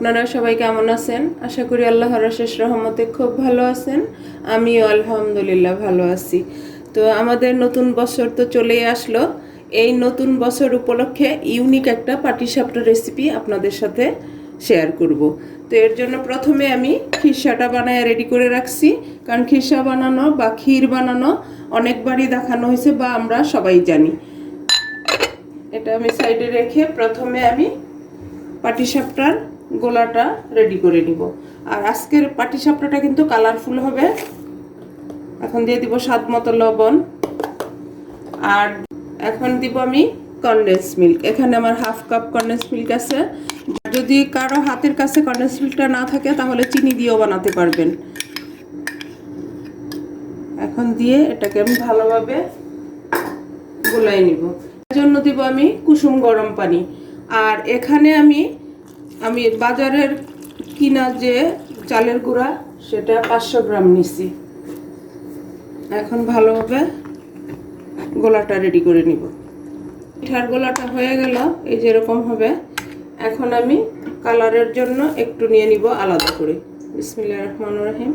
আপনারা সবাই কেমন আছেন? আশা করি আল্লাহর অশেষ রহমতে খুব ভালো আছেন। আমিও আলহামদুলিল্লাহ ভালো আছি। তো আমাদের নতুন বছর তো চলেই আসলো। এই নতুন বছর উপলক্ষে ইউনিক একটা পাটিসাপটা রেসিপি আপনাদের সাথে শেয়ার করব। তো এর জন্য প্রথমে আমি খিরসাটা বানায় রেডি করে রাখছি, কারণ খিরসা বানানো বা ক্ষীর বানানো অনেকবারই দেখানো হয়েছে বা আমরা সবাই জানি। এটা আমি সাইডে রেখে প্রথমে আমি পাটিসাপটার গোলাটা রেডি করে নিব। আর আজকের পাটিসাপটাটা কিন্তু কালারফুল হবে। এখন দিয়ে দিব স্বাদ মতো লবণ, আর এখন দিব আমি কনডেন্স মিল্ক। এখানে আমার হাফ কাপ কনডেন্স মিল্ক আছে। যদি কারো হাতের কাছে কনডেন্স মিল্কটা না থাকে তাহলে চিনি দিয়েও বানাতে পারবেন। এখন দিয়ে এটাকে আমি ভালোভাবে গোলাই নিব। এর জন্য দিব আমি কুসুম গরম পানি। আর এখানে আমি বাজারের কিনা যে চালের গুঁড়া সেটা 500 গ্রাম নিছি। এখন ভালোভাবে গোলাটা রেডি করে নিব। পিঠার গোলাটা হয়ে গেল, এই যেরকম হবে। এখন আমি কালারের জন্য একটু নিয়ে নিব আলাদা করে। বিসমিল্লাহির রহমানির রহিম।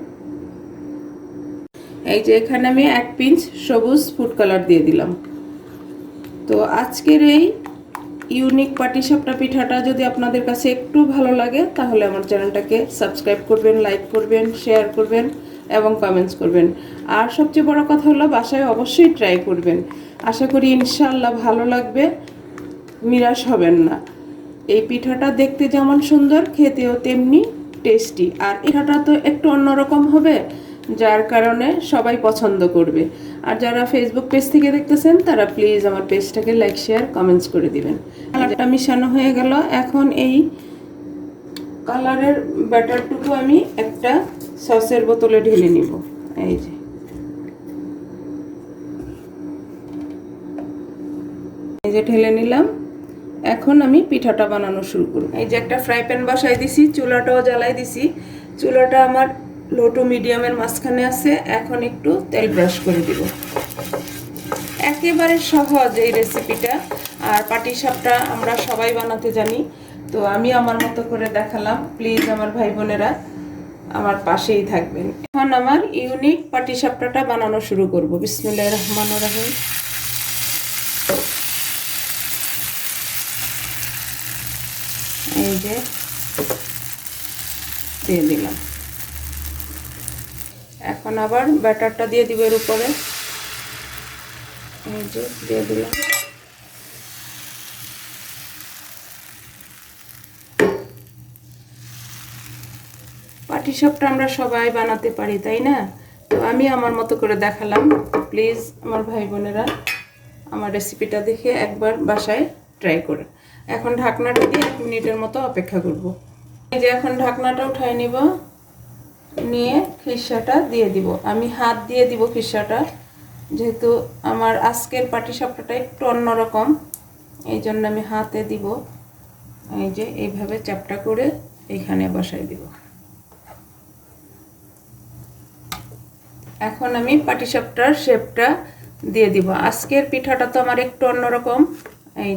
এই যে এখানে আমি 1 পিঞ্চ সবুজ ফুড কালার দিয়ে দিলাম। তো আজকের এই ইউনিক পাটিসাপটা পিঠাটা যদি আপনাদের কাছে একটু ভালো লাগে তাহলে আমার চ্যানেলটাকে সাবস্ক্রাইব করবেন, লাইক করবেন, শেয়ার করবেন এবং কমেন্টস করবেন। আর সবচেয়ে বড় কথা হলো বাসায় অবশ্যই ট্রাই করবেন। আশা করি ইনশাআল্লাহ ভালো লাগবে, নিরাশ হবেন না। এই পিঠাটা দেখতে যেমন সুন্দর, খেতেও তেমনি টেস্টি। আর পিঠাটা তো একটু অন্যরকম হবে, যার কারণে সবাই পছন্দ করবে। আর যারা ফেসবুক পেজ থেকে দেখতেছেন তারা প্লিজ আমার পেজটাকে লাইক, শেয়ার, কমেন্টস করে দিবেন। কালারটা মিশানো হয়ে গেল। এখন এই কালারের ব্যাটারটুকু আমি একটা সসের বোতলে ঢেলে নিব। এই যে ঢেলে নিলাম। এখন আমি পিঠাটা বানানো শুরু করব। এই যে একটা ফ্রাই প্যান বসাই দিছি, চুলাটাও জ্বালাই দিছি। চুলাটা আমার লো টু মিডিয়ামের মাঝখানে আছে। এখন একটু তেল ব্রাশ করে দিব। একেবারে সহজ এই রেসিপিটা। আর পাটিসাপটা আমরা সবাই বানাতে জানি, তো আমি আমার মতো করে দেখালাম। প্লিজ আমার ভাই বোনেরা আমার পাশেই থাকবেন। এখন আমার ইউনিক পাটিসাপটাটা বানানো শুরু করব। বিসমিল্লাহির রহমানির রহিম। এই যে দিয়ে দিলাম। এখন আবার ব্যাটারটা দিয়ে দিব এর উপরে। এই যে দিয়ে দিলাম। পাটিসাপটা আমরা সবাই বানাতে পারি, তাই না? তো আমি আমার মতো করে দেখালাম। প্লিজ আমার ভাই বোনেরা আমার রেসিপিটা দেখে একবার বাসায় ট্রাই করে। এখন ঢাকনাটা দিয়ে 1 মিনিটের মতো অপেক্ষা করব। এই যে এখন ঢাকনাটা উঠাই নিব, নিয়ে খিরসাটা দিয়ে দিব। আমি হাত দিয়ে দিব খিরসাটা, যেহেতু আমার আজকের পাটিসাপটাটা একটু অন্যরকম, এই জন্য আমি হাতে দিব। এই যে এইভাবে চ্যাপটা করে এইখানে বসাই দিব। এখন আমি পাটিসাপটার শেপটা দিয়ে দিব। আজকের পিঠাটা তো আমার একটু অন্যরকম। এই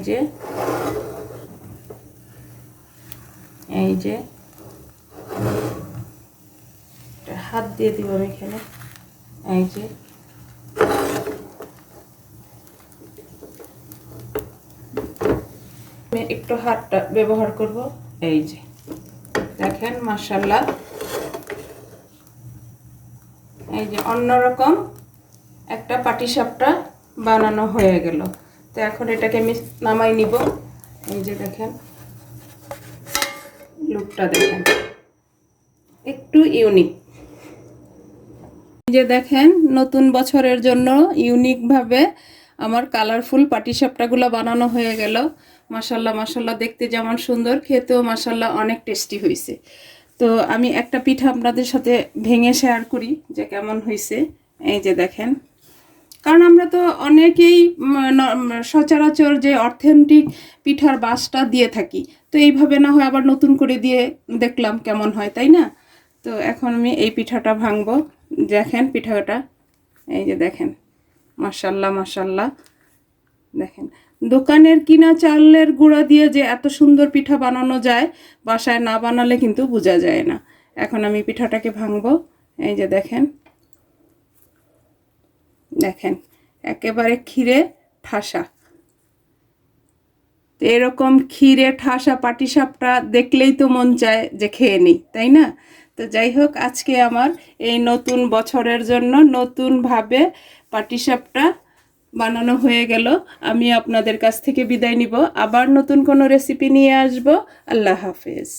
যে হাত দিয়ে দিব আমি এখানে। এই যে আমি একটু হাতটা ব্যবহার করব। এই যে দেখেন, মাশাআল্লাহ। এই যে অন্যরকম একটা পাটিসাপটা বানানো হয়ে গেল। তো এখন এটাকে আমি নামাই নিব। এই যে দেখেন, লুকটা দেখেন, একটু ইউনিক। এই যে দেখেন, নতুন বছরের জন্য ইউনিকভাবে আমার কালারফুল পাটিসাপটাগুলো বানানো হয়ে গেল। মাশাআল্লাহ মাশাআল্লাহ, দেখতে যেমন সুন্দর, খেতেও মাশাআল্লাহ অনেক টেস্টি হয়েছে। তো আমি একটা পিঠা আপনাদের সাথে ভেঙে শেয়ার করি যে কেমন হয়েছে। এই যে দেখেন, কারণ আমরা তো অনেকেই সচরাচর যে অথেন্টিক পিঠার বাসটা দিয়ে থাকি, তো এইভাবে না হয় আবার নতুন করে দিয়ে দেখলাম কেমন হয়, তাই না? তো এখন আমি এই পিঠাটা ভাঙবো। দেখেন পিঠাটা, এই যে দেখেন, মাশাআল্লাহ মাশাআল্লাহ। দেখেন দোকানের কিনা চালের গুঁড়া দিয়ে যে এত সুন্দর পিঠা বানানো যায়, বাসায় না বানালে কিন্তু বোঝা যায় না। এখন আমি পিঠাটাকে ভাঙবো। এই যে দেখেন, দেখেন একেবারে ক্ষীরে ঠাসা। তো এরকম ক্ষীরে ঠাসা পাটিসাপটা দেখলেই তো মন চায় যে খেয়ে নিই, তাই না? তো যাই হোক, আজকে আমার এই নতুন বছরের জন্য নতুনভাবে পাটিসাপটা বানানো হয়ে গেল। আমি আপনাদের কাছ থেকে বিদায় নিব, আবার নতুন কোনো রেসিপি নিয়ে আসব। আল্লাহ হাফেজ।